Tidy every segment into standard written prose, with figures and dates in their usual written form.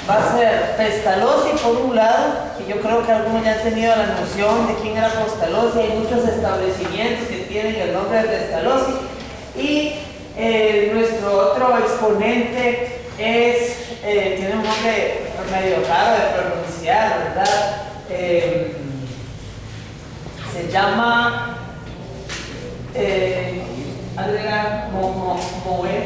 va a ser Pestalozzi por un lado, y yo creo que algunos ya han tenido la noción de quién era Pestalozzi. Hay muchos establecimientos que tienen el nombre de Pestalozzi, y nuestro otro exponente tiene un nombre medio raro de pronunciar, ¿verdad? Se llama agrega Freud.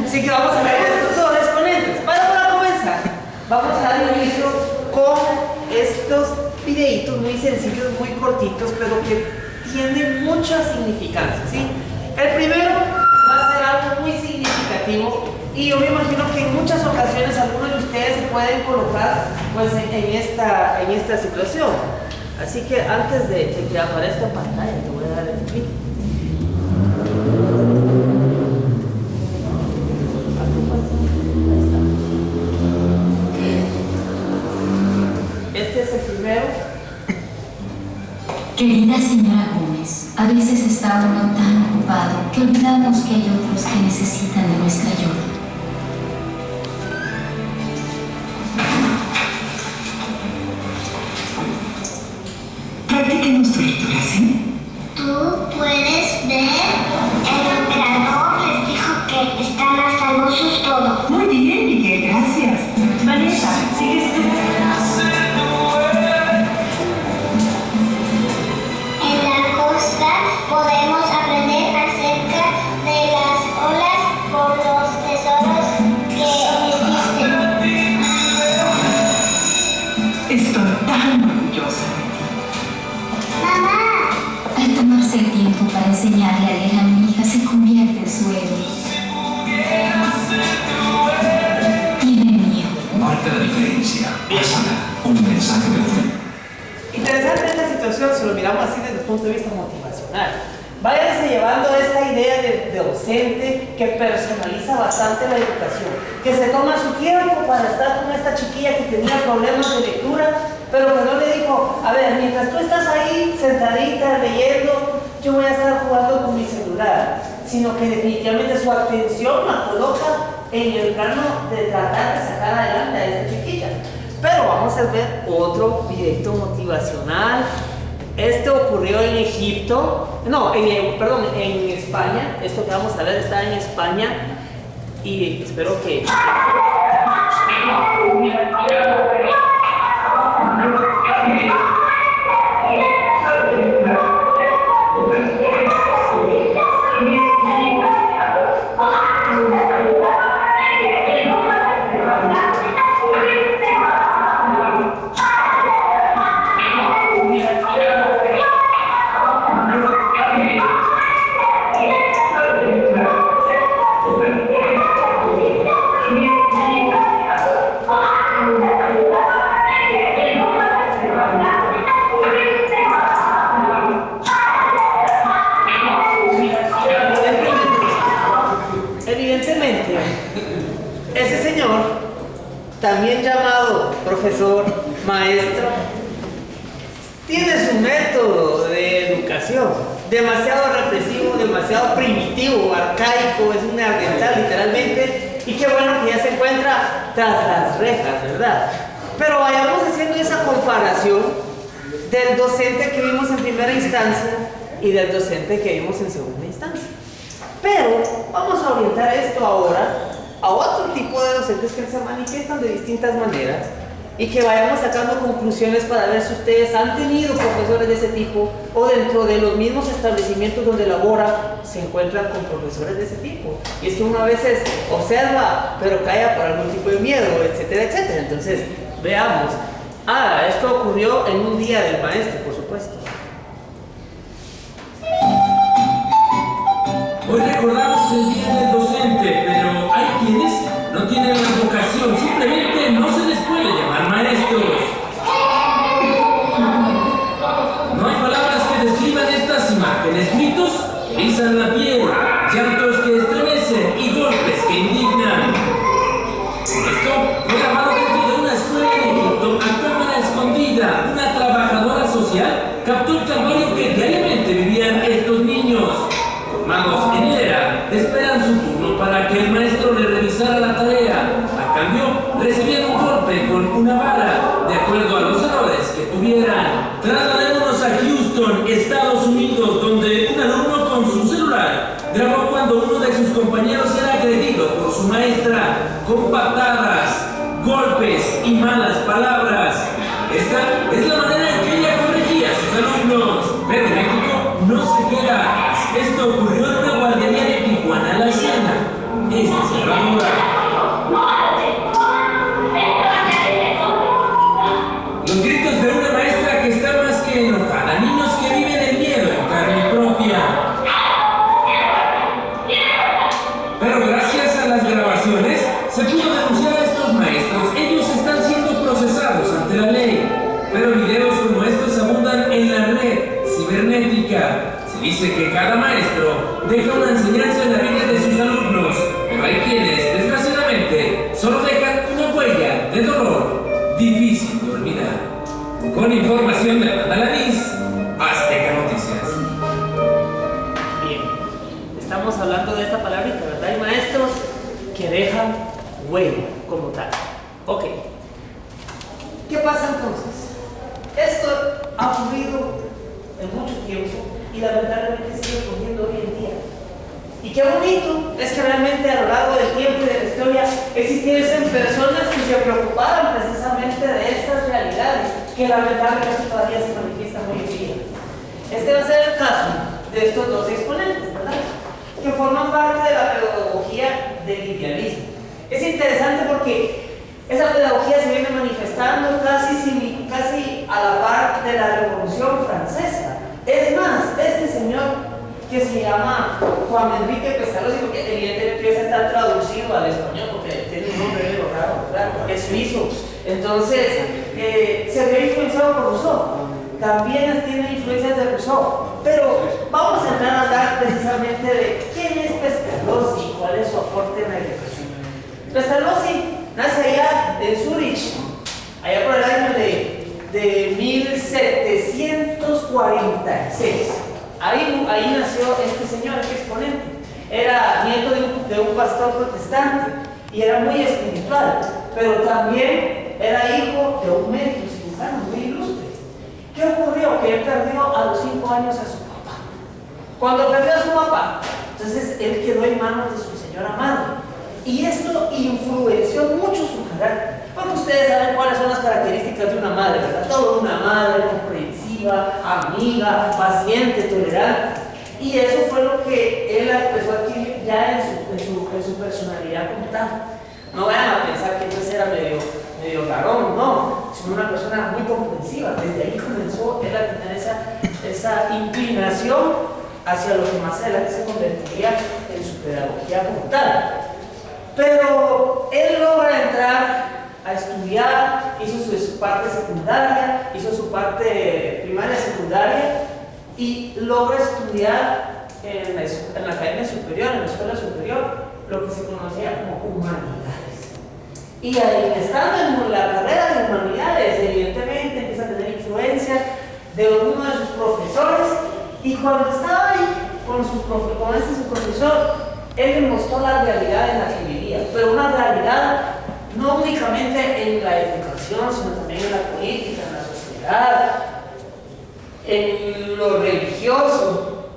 Así que vamos a ver estos dos exponentes. Para comenzar, vamos a dar inicio con estos videitos muy sencillos, muy cortitos, pero que tienen mucha significancia, ¿sí? El primero va a ser algo muy significativo, y yo me imagino que en muchas ocasiones algunos de ustedes se pueden colocar pues, en esta situación. Así que antes de que aparezca en pantalla, te voy a dar el clic. Este es el primero. Querida señora Gómez, a veces está uno tan ocupado que olvidamos que hay otros que necesitan de nuestra ayuda. Practiquemos tu lectura, ¿sí? Tú puedes ver, el operador les dijo que están hasta los sus todo. Muy bien, Miguel, gracias. Vanessa, ¿sigues tú? En la costa podemos aprender acerca de las olas por los tesoros que existen. Estoy tan orgullosa. Mamá, Al tomarse el tiempo para enseñarle a leer a mi hija, se convierte en su héroe. Tiene miedo. Marca la diferencia. Pásala. Un mensaje de fe. Interesante esta situación si lo miramos así desde el punto de vista motivacional. Váyanse llevando esta idea de docente que personaliza bastante la educación, que se toma su tiempo para estar con esta chiquilla que tenía problemas de lectura, pero que no le dijo, a ver, mientras tú estás ahí sentadita leyendo, yo voy a estar jugando con mi celular, sino que definitivamente su atención la coloca en el plano de tratar de sacar adelante a esta chiquilla. Pero vamos a ver otro videito motivacional. Este ocurrió en Egipto, no, en España. Esto que vamos a ver está en España, y espero que... Evidentemente, ese señor, también llamado profesor, maestro, tiene su método de educación demasiado represivo, demasiado primitivo, arcaico, es un neandertal literalmente, y qué bueno que ya se encuentra tras las rejas, ¿verdad? Pero vayamos haciendo esa comparación del docente que vimos en primera instancia y del docente que vimos en segunda instancia. Pero vamos a orientar esto ahora a otro tipo de docentes que se manifiestan de distintas maneras, y que vayamos sacando conclusiones para ver si ustedes han tenido profesores de ese tipo, o dentro de los mismos establecimientos donde labora se encuentran con profesores de ese tipo. Y es que uno a veces observa, pero calla por algún tipo de miedo, etcétera, etcétera. Entonces, veamos. Esto ocurrió en un día del maestro, por supuesto. Hoy recordamos el Día del Docente, pero hay quienes no tienen la vocación, simplemente no se les puede llamar maestros. No hay palabras que describan estas imágenes, gritos que erizan la piel, llantos que estremecen y golpes que indignan. Esto fue grabado dentro de una escuela en Egipto a cámara escondida. Una trabajadora social captó el calvario que diariamente vivían estos niños, formados en el cambio, recibían un golpe con una vara, de acuerdo a los errores que tuvieran. Trasladémonos a Houston, Estados Unidos, donde un alumno con su celular grabó cuando uno de sus compañeros era agredido por su maestra con patadas, golpes y malas palabras. Esta es la manera en que ella corregía a sus alumnos. Pero México no se queda. Esto ocurrió en una guardería de Tijuana, la Hacienda. Esta es la duda. Los gritos de una maestra que está más que enojada. Niños que viven el miedo en carne propia. Pero gracias a las grabaciones se pudo denunciar a estos maestros. Ellos están siendo procesados ante la ley. Pero videos como estos abundan en la red cibernética. Se dice que cada maestro deja una enseñanza en la vida de sus alumnos, pero hay quienes, desgraciadamente, solo dejan una huella de dolor difícil de olvidar. Con información de Amanda Lanís, Azteca Noticias. Bien, estamos hablando de esta palabrita, ¿verdad? Hay maestros que dejan huella como tal. Ok. ¿Qué pasa entonces? Esto ha ocurrido en mucho tiempo y lamentablemente sigue ocurriendo hoy en día. Y qué bonito es que realmente a lo largo del tiempo y de la historia existiesen personas que se preocuparan precisamente de estas realidades que lamentablemente todavía se manifiestan hoy en día. Este va a ser el caso de estos dos exponentes, ¿verdad? Que forman parte de la pedagogía del idealismo. Es interesante porque esa pedagogía se viene manifestando casi a la par de la Revolución Francesa. Es más, este señor que se llama Juan Enrique Pestalozzi, porque evidentemente ya está traducido al español porque tiene un nombre medio raro, ¿verdad? Porque es suizo. Entonces, se ve influenciado por Rousseau. También tiene influencias de Rousseau. Pero vamos a entrar a hablar precisamente de quién es Pestalozzi y cuál es su aporte en la educación. Pestalozzi nace allá en Zurich, allá por el año de 1746. Ahí nació este señor, este exponente. Era nieto de un pastor protestante y era muy espiritual, pero también era hijo de un médico cirujano muy ilustre. ¿Qué ocurrió? Que él perdió a los 5 años a su papá. Cuando perdió a su papá, entonces él quedó en manos de su señora madre. Y esto influenció mucho su carácter. Porque ustedes saben cuáles son las características de una madre, ¿verdad? Toda una madre comprensiva, amiga, paciente, tolerante. Y eso fue lo que él empezó a adquirir ya en su personalidad como tal. No vayan a pensar que entonces era medio rarón, no, sino una persona muy comprensiva. Desde ahí comenzó él a tener esa inclinación hacia lo que más adelante se convertiría en su pedagogía como tal. Pero él logra entrar a estudiar, hizo su parte secundaria, hizo su parte primaria, secundaria, y logra estudiar en la academia superior, en la escuela superior, lo que se conocía como humanidades. Y ahí, estando en la carrera de humanidades, evidentemente empieza a tener influencia de uno de sus profesores, y cuando estaba ahí con su profesor, él le mostró la realidad en la que vivía, pero una realidad no únicamente en la educación, sino también en la política, en la sociedad, en lo religioso.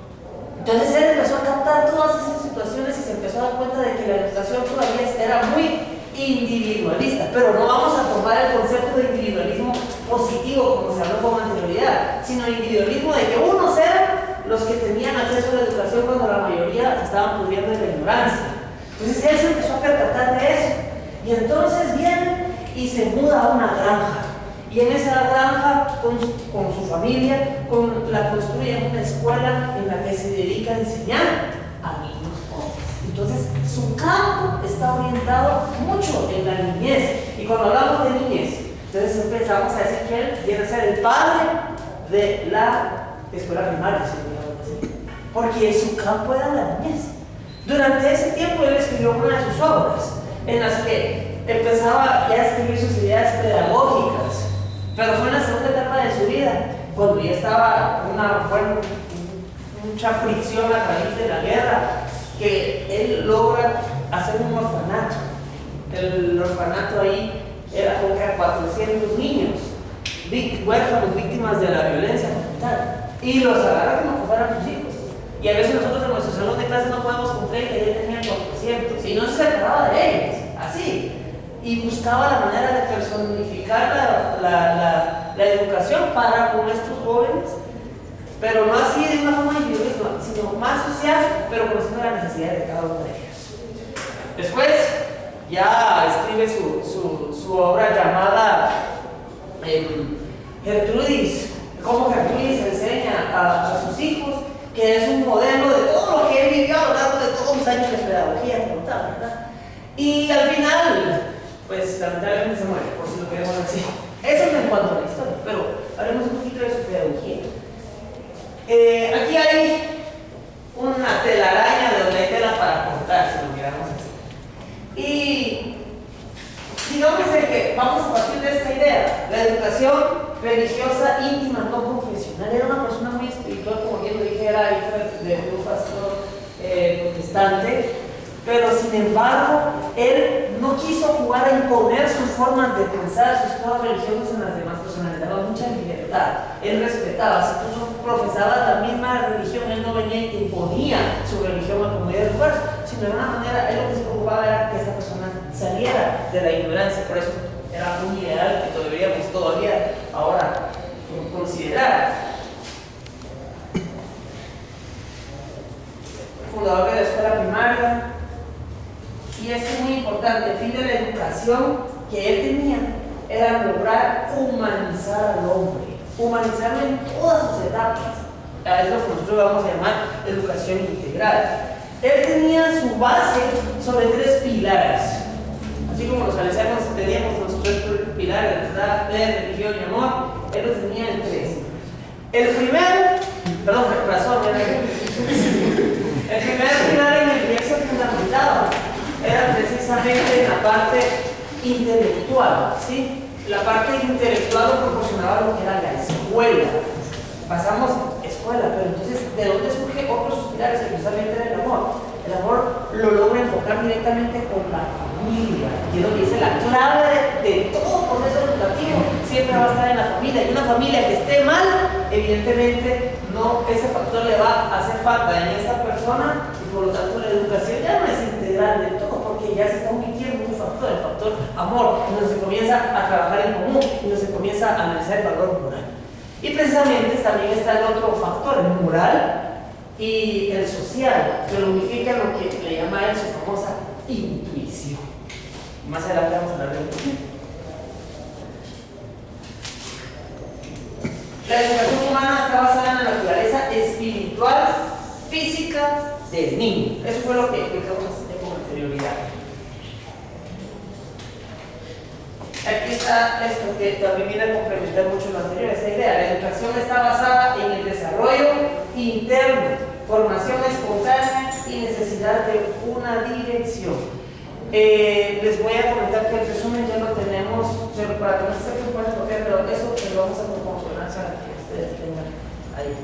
Entonces él empezó a captar todas esas situaciones y se empezó a dar cuenta de que la educación todavía era muy individualista, pero no vamos a tomar el concepto de individualismo positivo como se habló con anterioridad, sino individualismo de que unos eran los que tenían acceso a la educación cuando la mayoría estaban pudriendo en la ignorancia. Entonces él se empezó a percatar de eso, y entonces viene y se muda a una granja, y en esa granja con su familia la construye una escuela en la que se dedica a enseñar a niños jóvenes. Entonces su campo está orientado mucho en la niñez, y cuando hablamos de niñez, entonces empezamos a decir que él viene a ser el padre de la escuela primaria, porque su campo era la niñez. Durante ese tiempo él escribió una de sus obras en las que empezaba ya a escribir sus ideas pedagógicas, pero fue en la segunda etapa de su vida, cuando ya estaba mucha fricción a raíz de la guerra, que él logra hacer un orfanato. el orfanato ahí era como que a 400 niños, huérfanos, víctimas de la violencia total. Y los agarran como que fueran sus hijos. Y a veces nosotros en nuestro salón de clases no podemos con 30 y él tenía 400. Y no se separaba de ellos, así. Y buscaba la manera de personificar la educación para con estos jóvenes, pero no así de una forma individual, sino más social, pero conociendo las necesidades de cada uno de ellos. Después ya escribe su obra llamada Gertrudis, cómo Gertrudis enseña a sus hijos, que es un modelo de todo lo que él vivió a lo largo de todos los años de pedagogía, ¿verdad? Y al final, pues lamentablemente se muere, por si lo queremos decir. Eso es en cuanto a la historia, pero hablemos un poquito de su pedagogía. Aquí hay una telaraña de donde hay tela para cortar, si lo miramos así. Y digamos que vamos a partir de esta idea. La educación religiosa íntima, no confesional. Era una persona muy espiritual, como bien lo dije, era hijo de un pastor protestante, pero sin embargo, él no quiso jugar a imponer sus formas de pensar, sus formas religiosas en las demás personas, le daba mucha libertad. Él respetaba, si tú profesabas la misma religión, él no venía y te imponía su religión a la comunidad de lugares, sino de una manera, él lo que se preocupaba era que esta persona saliera de la ignorancia. Por eso era un ideal que deberíamos todavía ahora considerar. Fundador de la escuela primaria. Y esto es muy importante, el fin de la educación que él tenía era lograr humanizar al hombre, humanizarlo en todas sus etapas. Es lo que nosotros vamos a llamar educación integral. Él tenía su base sobre 3 pilares, así como los salesianos teníamos los 3 pilares, verdad, fe, religión y amor. Él los tenía en 3. El primero, perdón, razón, el primer pilar en el que él se fundamentaba era precisamente en la parte intelectual, ¿sí? La parte intelectual lo proporcionaba lo que era la escuela. Pasamos escuela, pero entonces, ¿de dónde surgen otros pilares? Especialmente el amor. El amor lo logra enfocar directamente con la familia. Y es lo que dice la clave de todo proceso educativo, siempre va a estar en la familia. Y una familia que esté mal, evidentemente, no, ese factor le va a hacer falta en esta persona, y por lo tanto la educación ya no es integral del todo, porque ya se está omitiendo un factor, el factor amor, donde se comienza a trabajar en común y donde se comienza a analizar el valor moral. Y precisamente también está el otro factor, el moral y el social, que lo unifica en lo que le llama él su famosa intuición. Más adelante vamos a hablar de intuición. La educación humana está basada en la naturaleza espiritual, física del niño. Eso fue lo que explicamos con anterioridad. Aquí está esto que también viene a complementar mucho lo anterior, esta idea. La educación está basada en el desarrollo interno, formación espontánea y necesidad de una dirección. Les voy a comentar que el resumen ya lo tenemos, para que no se preocupen, pero eso lo vamos a proporcionar para que ustedes tengan ahí.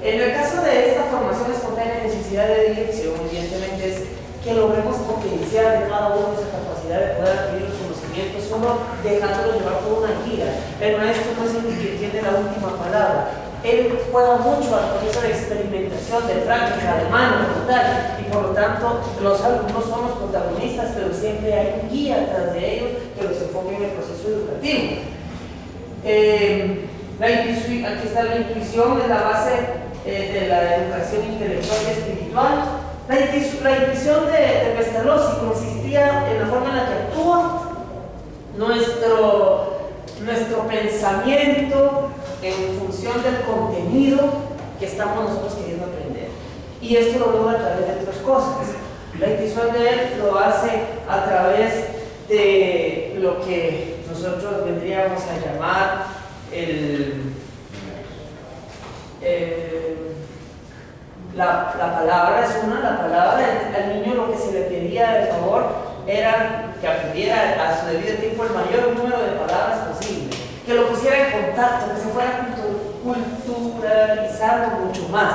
En el caso de esta formación espontánea y necesidad de dirección, evidentemente es que logremos potenciar de cada uno esa capacidad de poder adquirir los conocimientos, solo dejándolo llevar por una guía. El maestro no es el que tiene la última palabra. Él juega mucho al proceso de experimentación, de práctica, de mano, total, y por lo tanto los alumnos son los protagonistas, pero siempre hay un guía atrás de ellos que los enfoque en el proceso educativo. Aquí está la intuición, es la base de la educación intelectual y espiritual. La intuición de Pestalozzi consistía en la forma en la que actúa nuestro pensamiento en función del contenido que estamos nosotros queriendo aprender. Y esto lo logra a través de otras cosas. La intuición de él lo hace a través de lo que nosotros vendríamos a llamar la palabra es la palabra. Al niño lo que se le pedía de favor era que aprendiera a su debido tiempo el mayor número de palabras posible, que lo pusiera en contacto, que se fuera culturalizando mucho más.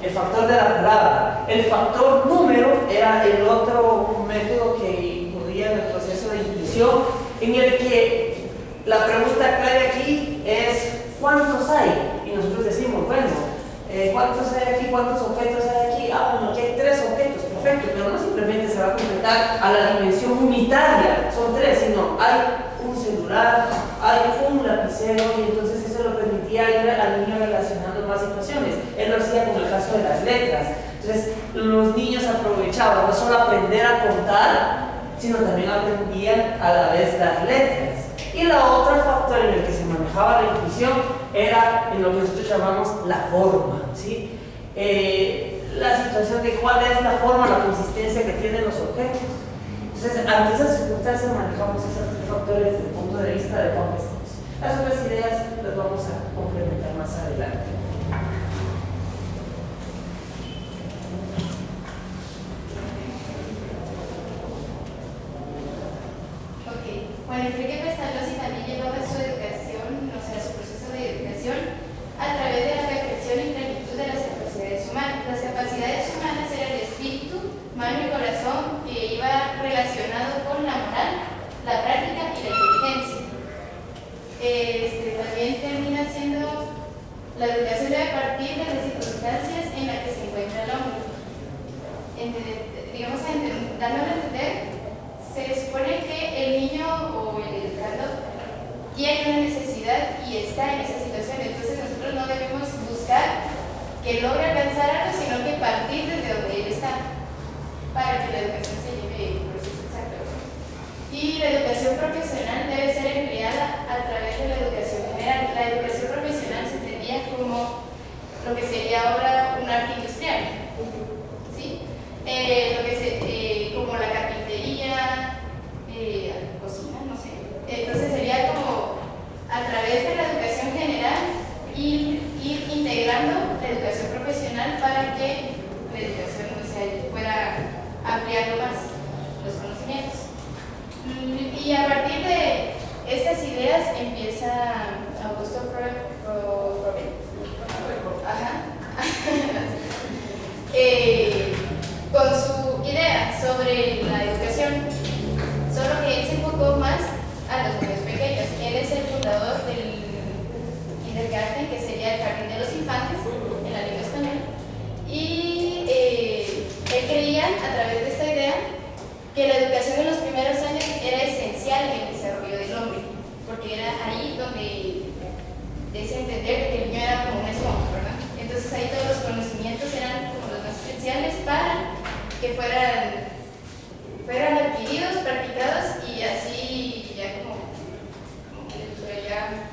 El factor de la palabra. El factor número era el otro método que incurría en el proceso de discusión en el que la pregunta clave aquí es ¿cuántos hay? Y nosotros decimos, bueno, ¿cuántos hay aquí? ¿Cuántos objetos hay aquí? Ah, bueno, aquí hay 3 objetos, perfecto, pero no simplemente se va a completar a la dimensión unitaria, son 3, sino hay un celular, hay un lapicero, y entonces eso lo permitía ir al niño relacionando más situaciones. Él lo hacía con el caso de las letras. Entonces los niños aprovechaban no solo aprender a contar, sino también aprendían a la vez las letras. Y el otro factor en el que se manejaba la intuición era en lo que nosotros llamamos la forma, ¿sí? La situación de cuál es la forma, la consistencia que tienen los objetos. Entonces, ante esas circunstancias manejamos esos 3 factores desde el punto de vista de competencia. Las otras ideas las vamos a complementar más adelante. Bueno, Enrique Pestalozzi también llevaba su educación, o sea, su proceso de educación a través de la reflexión y plenitud de las capacidades humanas. Las capacidades humanas eran el espíritu, mano y corazón, que iba relacionado con la moral, la práctica y la inteligencia. También termina siendo, la educación debe partir de las circunstancias en las que se encuentra el hombre. Digamos, dándole a entender, se supone que el niño o el educando tiene una necesidad y está en esa situación. Entonces nosotros no debemos buscar que logre alcanzar algo, sino que partir desde donde él está para que la educación se lleve el proceso exacto. Y la educación profesional debe ser empleada a través de la educación general. La educación profesional se entendía como lo que sería ahora un arte industrial, ¿sí? Como la carpintería, cocina, no sé. Entonces sería como a través de la educación general ir integrando la educación profesional para que la educación pueda ampliando más los conocimientos. Y a partir de estas ideas empieza Augusto Freud, con su idea sobre la educación, solo que él se enfocó más a los niños pequeños. Él es el fundador del kindergarten, que sería el jardín de los infantes en la lengua española, y él creía, a través de esta idea, que la educación en los primeros años era esencial en el desarrollo del hombre, porque era ahí donde decía entender que el niño era como una esponja, ¿verdad? Entonces ahí todos los conocimientos eran como los más esenciales para que fueran adquiridos, practicados, y así ya como que ya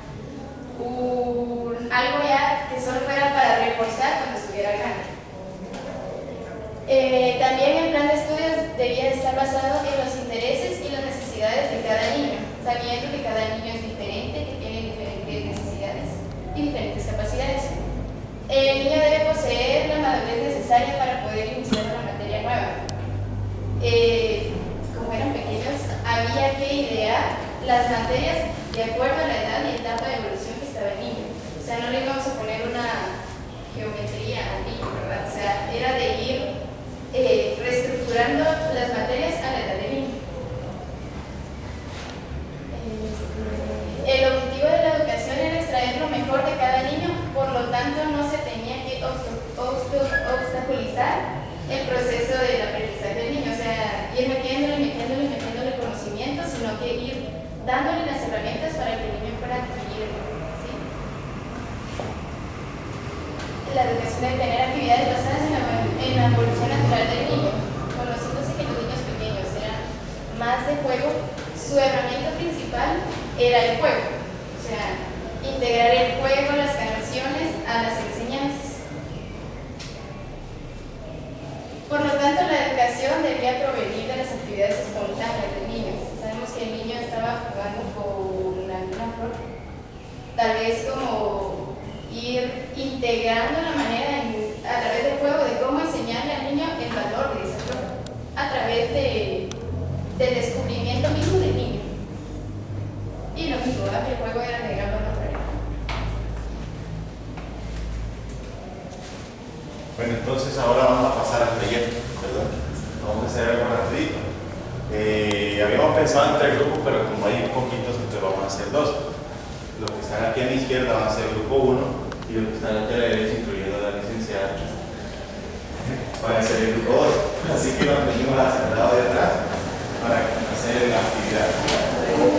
algo ya que solo fuera para reforzar cuando estuviera grande. También el plan de estudios debía estar basado en los intereses y las necesidades de cada niño, sabiendo que cada niño es diferente, que tiene diferentes necesidades y diferentes capacidades. El niño debe poseer la madurez necesaria para poder iniciar una materia nueva. Como eran pequeños, había que idear las materias de acuerdo a la edad y etapa de evolución que estaba el niño. O sea, no le íbamos a poner una geometría al niño, ¿verdad? O sea, era de ir reestructurando las materias a la edad del niño. El objetivo de la educación era extraer lo mejor de cada niño, por lo tanto no se tenía que obstaculizar el proceso del aprendizaje del niño, o sea, ir metiéndole conocimiento, sino que ir dándole las herramientas para que el niño pueda adquirir, ¿sí? La educación debe tener actividades basadas en la evolución natural del niño, conociéndose que los niños pequeños eran más de juego. Su herramienta principal era el juego, o sea, integrar el juego, las canciones a las enseñanzas. Por lo tanto, la educación debía provenir de las actividades espontáneas del niño. Sabemos que el niño estaba jugando con alguna flor, tal vez como ir integrando la manera a través del juego de cómo enseñarle al niño el valor de esa flor, a través del descubrimiento mismo del niño. Y lo mismo, ¿verdad? Que el juego era de gran valor para él. Bueno, entonces ahora vamos a pasar al taller, ¿verdad? Vamos a hacer algo rapidito. Habíamos pensado en 3 grupos, pero como hay poquitos, entonces vamos a hacer 2. Los que están aquí a mi izquierda van a ser el grupo 1 y los que están aquí a la derecha, incluyendo a la licenciada, van a ser el grupo 2. Así que nos venimos al lado de atrás para hacer la actividad.